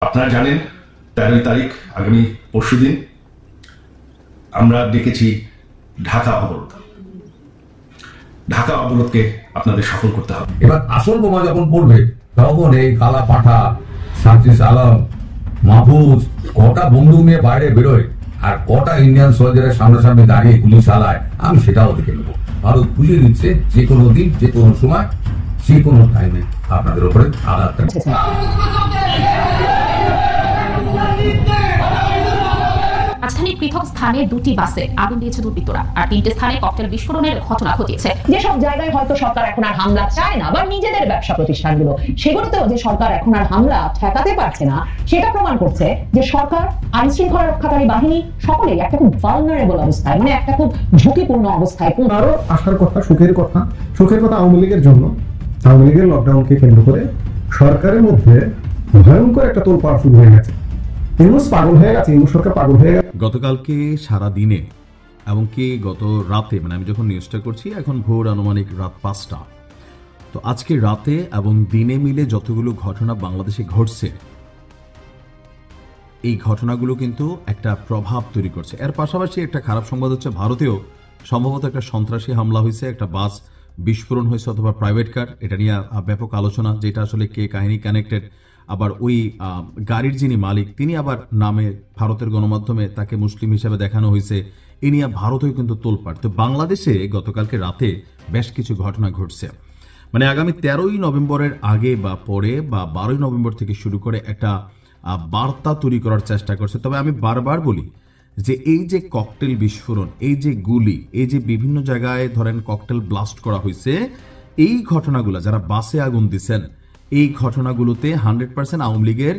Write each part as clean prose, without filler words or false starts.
আপনারা জানেন 13 তারিখ আগামী পরশুদিন আমরা ডেকেছি ঢাকা অবরোধ। ঢাকা অবরোধকে আপনাদের সফল করতে হবে। এবার আসল বোমা যখন পড়বে তখন এই কালা পাঠা, সার্জিস আলম, মাহফুজ কটা বন্দুক নিয়ে বাইরে বেরোয় আর কটা ইন্ডিয়ান সোলজারের সামনাসামনি দাঁড়িয়ে গুলি চালায়, আমি সেটাও দেখে নেবো। ভারত বুঝিয়ে দিচ্ছে যে কোনো দিন, যে কোনো সময়, যে কোনো টাইমে আপনাদের উপরে আঘাত। রাজধানীর পৃথক স্থানে 2টি বাসে আগুন দিয়েছে দুর্বৃত্তরা, আর 3টে স্থানে ককটেল বিস্ফোরণের ঘটনা ঘটিয়েছে। যেসব জায়গায় হয়তো সরকার এখন আর হামলা চায় না, বা নিজেদের ব্যবসা প্রতিষ্ঠানগুলো সেগুলোতেও যে সরকার এখন আর হামলা ঠেকাতে পারছে না, সেটা প্রমাণ করছে যে সরকার, আইন শৃঙ্খলা রক্ষাকারী বাহিনী সকলেই একটা খুব ভালনারেবল অবস্থায়, মানে একটা খুব ঝুঁকিপূর্ণ অবস্থায়। আরো আসার কথা, সুখের কথা আওয়ামী লীগের জন্য, আওয়ামী লীগের লকডাউনকে কেন্দ্র করে সরকারের মধ্যে ভয়ঙ্কর একটা তোলপাড় শুরু হয়ে গেছে। পাগল হয়ে গেছে, সরকার পাগল হয়ে গেছে। গতকালকে সারা দিনে এমনকি গত রাতে, মানে আমি যখন নিউজটা করছি এখন ভোর আনুমানিক রাত 5টা, তো আজকে রাতে এবং দিনে মিলে যতগুলো ঘটনা বাংলাদেশে ঘটছে, এই ঘটনাগুলো কিন্তু একটা প্রভাব তৈরি করছে। এর পাশাপাশি একটা খারাপ সংবাদ হচ্ছে, ভারতেও সম্ভবত একটা সন্ত্রাসী হামলা হয়েছে, একটা বাস বিস্ফোরণ হয়েছে অথবা প্রাইভেট কার, এটা নিয়ে ব্যাপক আলোচনা, যেটা আসলে কে কাহিনী কানেক্টেড। আবার ওই গাড়ির যিনি মালিক তিনি আবার নামে ভারতের গণমাধ্যমে তাকে মুসলিম হিসেবে দেখানো হয়েছে, এ নিয়ে ভারতেও কিন্তু তোলপাড়। তো বাংলাদেশে গতকালকে রাতে বেশ কিছু ঘটনা ঘটছে, মানে আগামী 13ই নভেম্বরের আগে বা পরে বা 12ই নভেম্বর থেকে শুরু করে একটা বার্তা তৈরি করার চেষ্টা করছে। তবে আমি বারবার বলি যে এই যে ককটেল বিস্ফোরণ, এই যে গুলি, এই যে বিভিন্ন জায়গায় ধরেন ককটেল ব্লাস্ট করা হয়েছে, এই ঘটনাগুলো যারা বাসে আগুন দিচ্ছেন, এই ঘটনাগুলোতে 100% আওয়ামী লীগের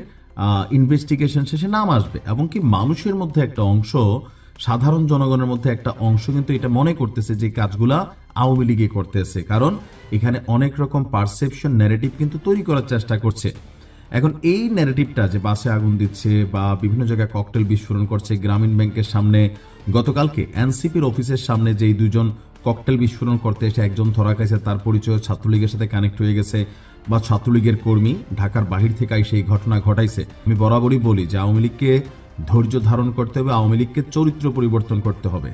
ইনভেস্টিগেশন শেষে নাম আসবে। এবং কি মানুষের মধ্যে একটা অংশ, সাধারণ জনগণের মধ্যে একটা অংশ কিন্তু এটা মনে করতেছে যে কাজগুলা আওয়ামী লীগে করতেছে, কারণ এখানে অনেক রকম পারসেপশন, ন্যারেটিভ কিন্তু তৈরি করার চেষ্টা করছে। এখন এই ন্যারেটিভটা যে বাসে আগুন দিচ্ছে বা বিভিন্ন জায়গায় ককটেল বিস্ফোরণ করছে, গ্রামীণ ব্যাংকের সামনে গতকালকে এনসিপির অফিসের সামনে যেই দুজন ককটেল বিস্ফোরণ করতে এসে একজন ধরা গেছে, তার পরিচয় ছাত্রলীগের সাথে কানেক্ট হয়ে গেছে বা ছাত্রলীগের কর্মী ঢাকার বাহির থেকে সেই ঘটনা ঘটাইছে। আমি বরাবরই বলি যে আওয়ামী লীগকে ধৈর্য ধারণ করতে হবে, আওয়ামী লীগকে চরিত্র পরিবর্তন করতে হবে।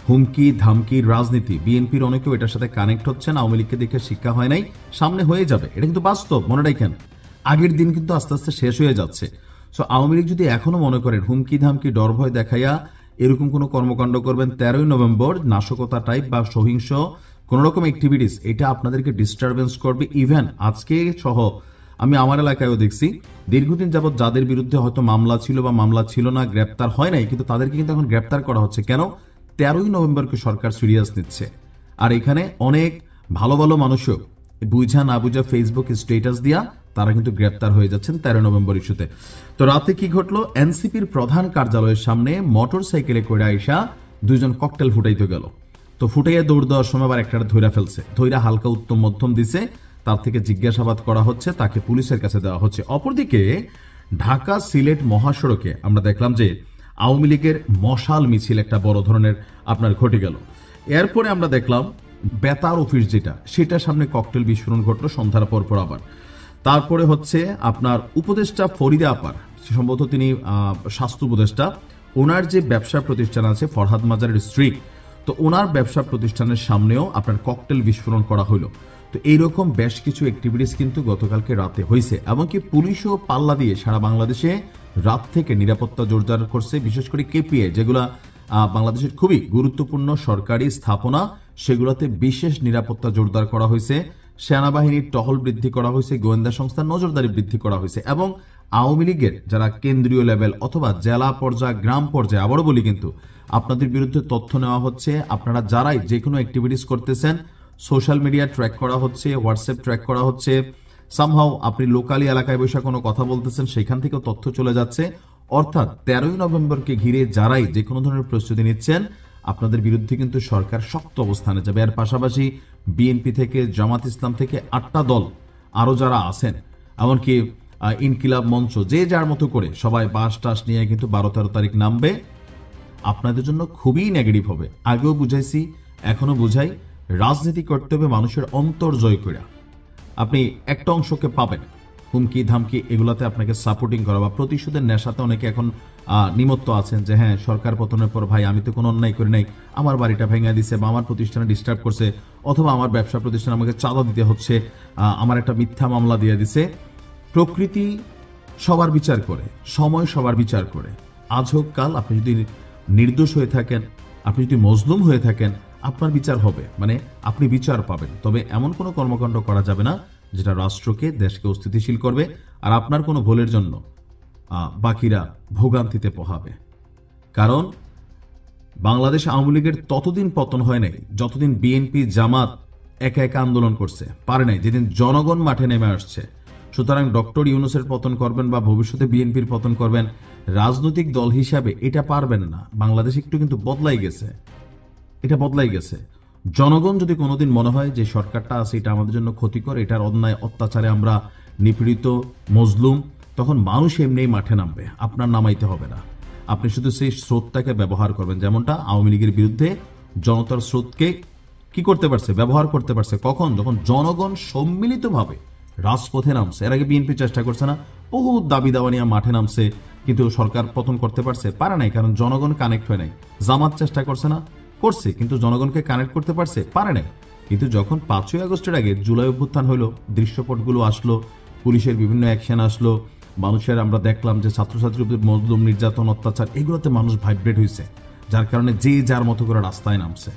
হুমকি ধামকির রাজনীতি, বিএনপির অনেকেও এটার সাথে কানেক্ট হচ্ছেন, আওয়ামী লীগকে দেখে শিক্ষা হয় নাই, সামনে হয়ে যাবে, এটা কিন্তু বাস্তব, মনে রাখেন। আগের দিন কিন্তু আস্তে আস্তে শেষ হয়ে যাচ্ছে। সো আওয়ামী লীগ যদি এখনো মনে করেন হুমকি ধামকি ডর ভয় দেখাইয়া এরকম কোনো কর্মকাণ্ড করবেন 13ই নভেম্বর, নাশকতা টাইপ বা সহিংস কোন রকম অ্যাক্টিভিটিস, এটা আপনাদেরকে ডিস্টারবেন্স করবে। ইভেন আজকে সহ আমি আমার এলাকায়ও দেখছি দীর্ঘদিন যাবৎ যাদের বিরুদ্ধে হয়তো মামলা ছিল বা মামলা ছিল না, গ্রেপ্তার হয় নাই, কিন্তু তাদেরকে কিন্তু এখন গ্রেপ্তার করা হচ্ছে। কেন? 13ই নভেম্বরকে সরকার সিরিয়াস নিচ্ছে। আর এখানে অনেক ভালো ভালো মানুষও বুঝা না বুঝা ফেসবুক স্ট্যাটাস দিয়া তারা কিন্তু গ্রেপ্তার হয়ে যাচ্ছেন 13 নভেম্বর ইস্যুতে। তো রাতে কি ঘটলো? এনসিপির প্রধান কার্যালয়ের সামনে মোটর সাইকেলে করে আইসা দুইজন ককটেল ফুটাইতে গেল। তো ফুটাইয়া দৌড় দেওয়ার সময় আবার একটা ধৈরা ফেলছে, ধৈরা হালকা উত্তম মধ্যম দিছে, তার থেকে জিজ্ঞাসাবাদ করা হচ্ছে, তাকে পুলিশের কাছে দেওয়া হচ্ছে। অপরদিকে ঢাকা সিলেট মহাসড়কে আমরা দেখলাম যে আওয়ামী লীগের মশাল মিছিল একটা বড় ধরনের আপনার ঘটে গেল। এরপরে আমরা দেখলাম বেতার অফিস যেটা, সেটার সামনে ককটেল বিস্ফোরণ ঘটলো সন্ধ্যার পর আবার। তারপরে হচ্ছে আপনার উপদেষ্টা ফরিদা আপার, সম্ভবত তিনি স্বাস্থ্য উপদেষ্টা, ওনার যে ব্যবসা প্রতিষ্ঠান আছে ফরহাদ মাজারের স্ত্রী, তো ওনার ব্যবসা প্রতিষ্ঠানের সামনেও আপনার ককটেল বিস্ফোরণ করা হলো। তো এইরকম বেশ কিছু অ্যাক্টিভিটিস কিন্তু গতকালকে রাতে হয়েছে। এমনকি পুলিশও পাল্লা দিয়ে সারা বাংলাদেশে রাত থেকে নিরাপত্তা জোরদার করছে, বিশেষ করে কেপিএ, যেগুলা বাংলাদেশের খুবই গুরুত্বপূর্ণ সরকারি স্থাপনা, সেগুলোতে বিশেষ নিরাপত্তা জোরদার করা হয়েছে। সেনাবাহিনীর টহল বৃদ্ধি করা হয়েছে, গোয়েন্দা সংস্থার নজরদারি বৃদ্ধি করা হয়েছে। এবং আওয়ামী লীগের যারা কেন্দ্রীয় লেভেল অথবা জেলা পর্যায়ে, গ্রাম পর্যায়ে, আবারও বলি কিন্তু আপনাদের বিরুদ্ধে তথ্য নেওয়া হচ্ছে। আপনারা যারাই যে কোনো অ্যাক্টিভিটিস করতেছেন, সোশ্যাল মিডিয়া ট্র্যাক করা হচ্ছে, হোয়াটসঅ্যাপ ট্র্যাক করা হচ্ছে, সামহাও আপনি লোকালি এলাকায় বসে কোনো কথা বলতেছেন, সেখান থেকেও তথ্য চলে যাচ্ছে। অর্থাৎ 13ই নভেম্বরকে ঘিরে যারাই যে কোনো ধরনের প্রস্তুতি নিচ্ছেন, আপনাদের বিরুদ্ধে কিন্তু সরকার শক্ত অবস্থানে যাবে। এর পাশাপাশি বিএনপি থেকে, জামাত ইসলাম থেকে 8টা দল আরো যারা আছেন, এমনকি ইনকিলাব মঞ্চ, যে যার মতো করে সবাই বাস টাস নিয়ে কিন্তু 12-13 তারিখ নামবে। আপনাদের জন্য খুবই নেগেটিভ হবে। আগেও বুঝাইছি, এখনো বুঝাই, রাজনীতি করতে হবে মানুষের অন্তর জয় করে। আপনি একটা অংশকে পাবেন, হুমকি ধামকি এগুলাতে আপনাকে সাপোর্টিং করা বা প্রতিশোধের নেশাতে অনেকে এখন নিমত্ত আছেন যে হ্যাঁ সরকার পতনের পর ভাই আমি তো কোনো অন্যায় করি নাই, আমার বাড়িটা ভেঙে দিছে বা আমার প্রতিষ্ঠানে ডিস্টার্ব করছে, অথবা আমার ব্যবসা প্রতিষ্ঠানে আমাকে চাঁদা দিতে হচ্ছে, আমার একটা মিথ্যা মামলা দিয়ে দিছে। প্রকৃতি সবার বিচার করে, সময় সবার বিচার করে। আজ হোক কাল আপনি যদি নির্দোষ হয়ে থাকেন, আপনি যদি মজলুম হয়ে থাকেন, আপনার বিচার হবে, মানে আপনি বিচার পাবেন। তবে এমন কোনো কর্মকাণ্ড করা যাবে না যেটা রাষ্ট্রকে দেশকে অস্থিতিশীল করবে আর আপনার কোনো ভুলের জন্য বাকিরা ভোগান্তিতে পোহাবে। কারণ বাংলাদেশ আওয়ামী লীগের ততদিন পতন হয় নাই যতদিন বিএনপি জামাত একা একা আন্দোলন করছে, পারে নাই, যেদিন জনগণ মাঠে নেমে আসছে। সুতরাং ডক্টর ইউনূসের পতন করবেন বা ভবিষ্যতে বিএনপির পতন করবেন, রাজনৈতিক দল হিসাবে এটা পারবেন না। বাংলাদেশ একটু কিন্তু বদলাই গেছে, এটা বদলাই গেছে। জনগণ যদি কোনোদিন মনে হয় যে সরকারটা আছে এটা আমাদের জন্য ক্ষতিকর, এটার অন্যায় অত্যাচারে আমরা নিপীড়িত মজলুম, তখন মানুষ এমনিই মাঠে নামবে, আপনার নামাইতে হবে না। আপনি শুধু সেই স্রোতটাকে ব্যবহার করবেন, যেমনটা আওয়ামী লীগের বিরুদ্ধে জনতার স্রোতকে কি করতে পারছে, ব্যবহার করতে পারছে। কখন? যখন জনগণ সম্মিলিতভাবে রাজপথে নামছে। এর আগে বিএনপি চেষ্টা করছে না, বহু দাবি দাওয়া নিয়ে মাঠে নামছে, কিন্তু সরকার পতন করতে পারছে? পারে নাই, কারণ জনগণ কানেক্ট হয় নাই। জামাত চেষ্টা করছে না, করছে, কিন্তু জনগণকে কানেক্ট করতে পারছে? পারে নাই। কিন্তু যখন 5ই আগস্টের আগে জুলাই অভ্যুত্থান হলো, দৃশ্যপটগুলো আসলো, পুলিশের বিভিন্ন অ্যাকশন আসলো, মানুষের আমরা দেখলাম যে ছাত্রছাত্রীদের মজলুম, নির্যাতন, অত্যাচার, এগুলোতে মানুষ ভাইব্রেট হয়েছে, যার কারণে যে যার মতো করে রাস্তায় নামছে।